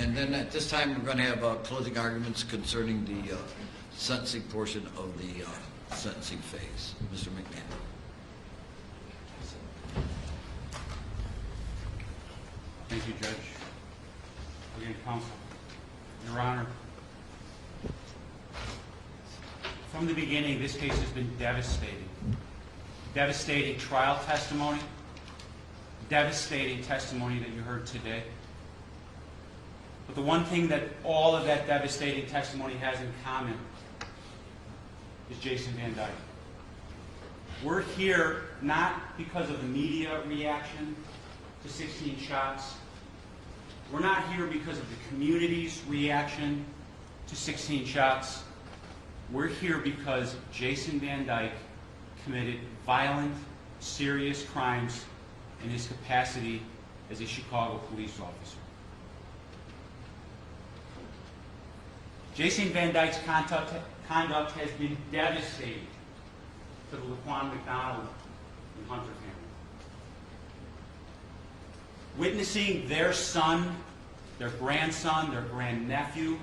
And then at this time, we're going to have closing arguments concerning the sentencing portion of the sentencing phase. Mr. McMahon. Thank you, Judge. Again, counsel. Your Honor, from the beginning, this case has been devastating. Devastating trial testimony, devastating testimony that you heard today. But the one thing that all of that devastating testimony has in common is Jason Van Dyke. We're here not because of the media reaction to 16 shots. We're not here because of the community's reaction to 16 shots. We're here because Jason Van Dyke committed violent, serious crimes in his capacity as a Chicago police officer. Jason Van Dyke's conduct has been devastating to the Laquan McDonald and Hunter family. Witnessing their son, their grandson, their grandnephew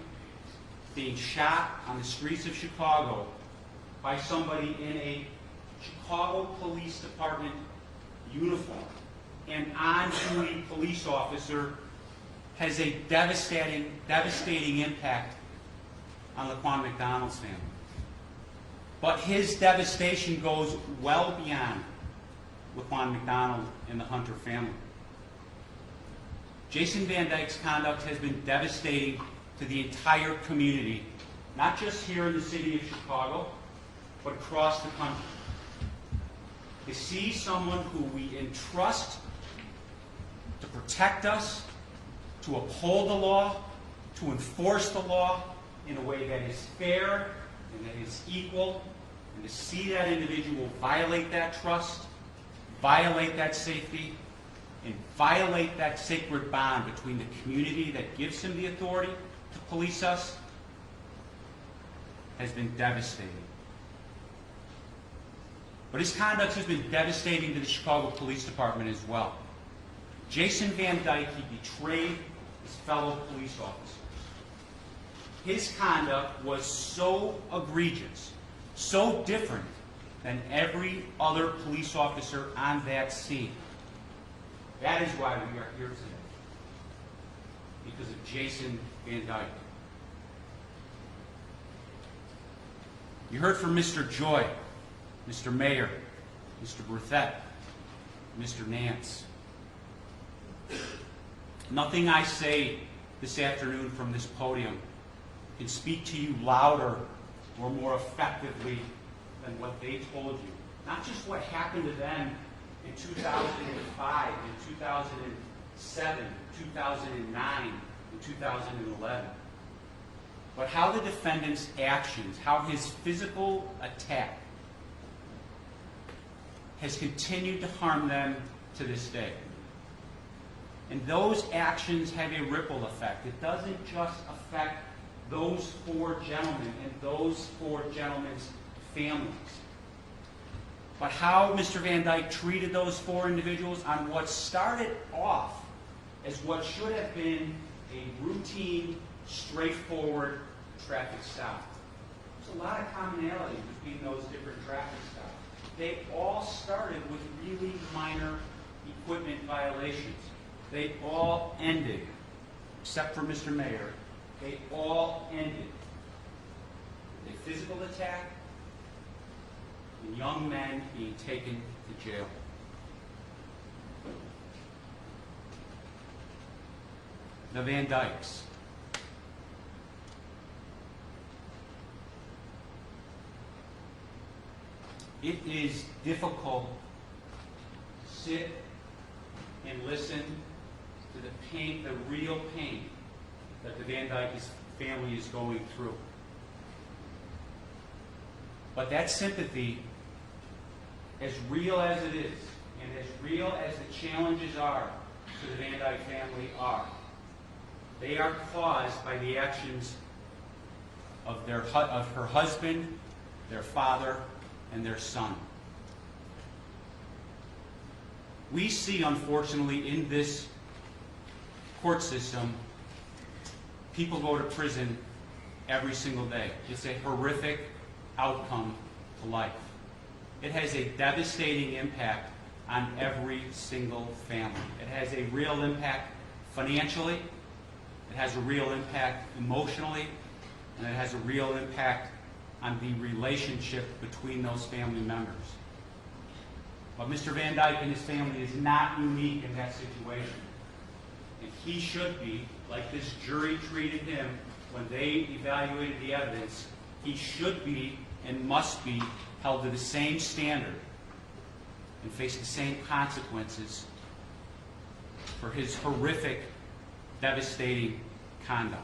being shot on the streets of Chicago by somebody in a Chicago Police Department uniform, an on-duty police officer, has a devastating impact on Laquan McDonald's family. But his devastation goes well beyond Laquan McDonald and the Hunter family. Jason Van Dyke's conduct has been devastating to the entire community, not just here in the city of Chicago, but across the country. To see someone who we entrust to protect us, to uphold the law, to enforce the law in a way that is fair and that is equal, and to see that individual violate that trust, violate that safety, and violate that sacred bond between the community that gives him the authority to police us, has been devastating. But his conduct has been devastating to the Chicago Police Department as well. Jason Van Dyke, he betrayed his fellow police officers. His conduct was so egregious, so different than every other police officer on that scene. That is why we are here today, because of Jason Van Dyke. You heard from Mr. Joy, Mr. Mayer, Mr. Berthet, Mr. Nance. Nothing I say this afternoon from this podium can speak to you louder or more effectively than what they told you. Not just what happened to them in 2005, in 2007, 2009, and 2011. But how the defendant's actions, how his physical attack has continued to harm them to this day. And those actions have a ripple effect. It doesn't just affect those four gentlemen and those four gentlemen's families, but how Mr. Van Dyke treated those four individuals on what started off as what should have been a routine, straightforward traffic stop. There's a lot of commonality between those different traffic stops. They all started with really minor equipment violations. They all ended, except for Mr. Mayer, they all ended with a physical attack and young men being taken to jail. The Van Dykes. It is difficult to sit and listen to the pain, the real pain that the Van Dyke family is going through. But that sympathy, as real as it is, and as real as the challenges are to the Van Dyke family are, they are caused by the actions of her husband, their father, and their son. We see, unfortunately, in this court system, People go to prison every single day. It's a horrific outcome to life. It has a devastating impact on every single family. It has a real impact financially, it has a real impact emotionally, and it has a real impact on the relationship between those family members. But Mr. Van Dyke and his family is not unique in that situation. And he should be, like this jury treated him when they evaluated the evidence, he should be and must be held to the same standard and face the same consequences for his horrific, devastating conduct.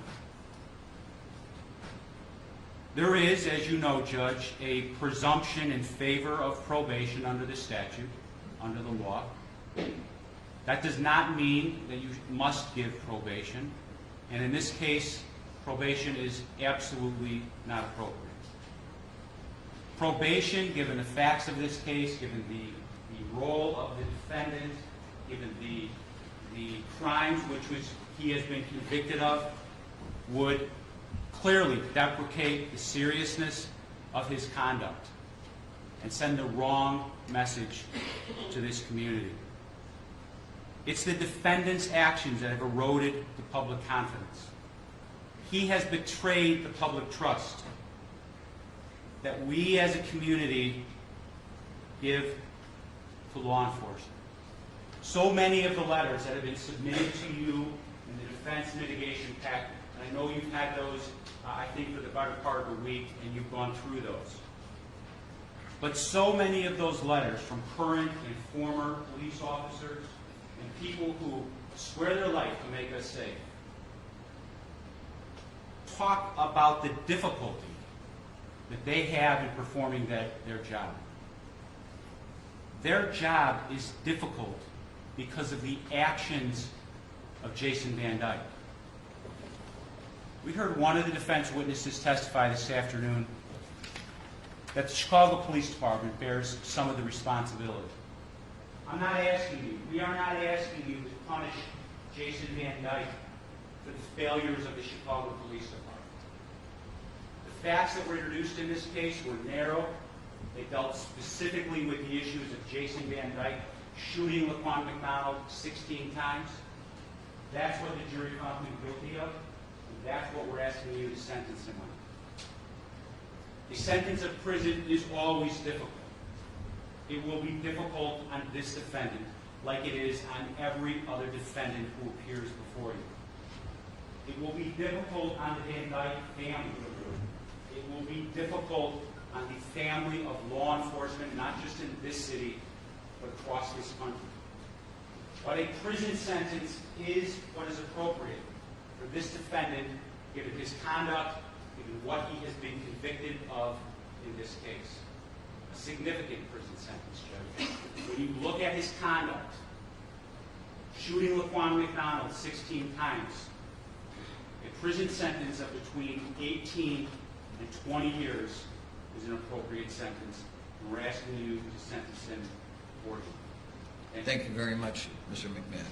There is, as you know, Judge, a presumption in favor of probation under the statute, under the law. That does not mean that you must give probation, and in this case, probation is absolutely not appropriate. Probation, given the facts of this case, given the role of the defendant, given the crimes which he has been convicted of, would clearly deprecate the seriousness of his conduct and send the wrong message to this community. It's the defendant's actions that have eroded the public confidence. He has betrayed the public trust that we as a community give to law enforcement. So many of the letters that have been submitted to you in the defense mitigation packet, and I know you've had those, I think, for the better part of a week, and you've gone through those. But so many of those letters from current and former police officers and people who swear their life to make us safe talk about the difficulty that they have in performing their job. Their job is difficult because of the actions of Jason Van Dyke. We heard one of the defense witnesses testify this afternoon that the Chicago Police Department bears some of the responsibility. I'm not asking you, we are not asking you to punish Jason Van Dyke for the failures of the Chicago Police Department. The facts that were introduced in this case were narrow. They dealt specifically with the issues of Jason Van Dyke shooting Laquan McDonald 16 times. That's what the jury found him guilty of, and that's what we're asking you to sentence him on. The sentence of prison is always difficult. It will be difficult on this defendant, like it is on every other defendant who appears before you. It will be difficult on the Van Dyke family. It will be difficult on the family of law enforcement, not just in this city, but across this country. But a prison sentence is what is appropriate for this defendant, given his conduct, given what he has been convicted of in this case. A significant prison sentence, Judge. When you look at his conduct, shooting Laquan McDonald 16 times, a prison sentence of between 18 and 20 years is an appropriate sentence, and we're asking you to sentence him accordingly. Thank you very much, Mr. McMahon.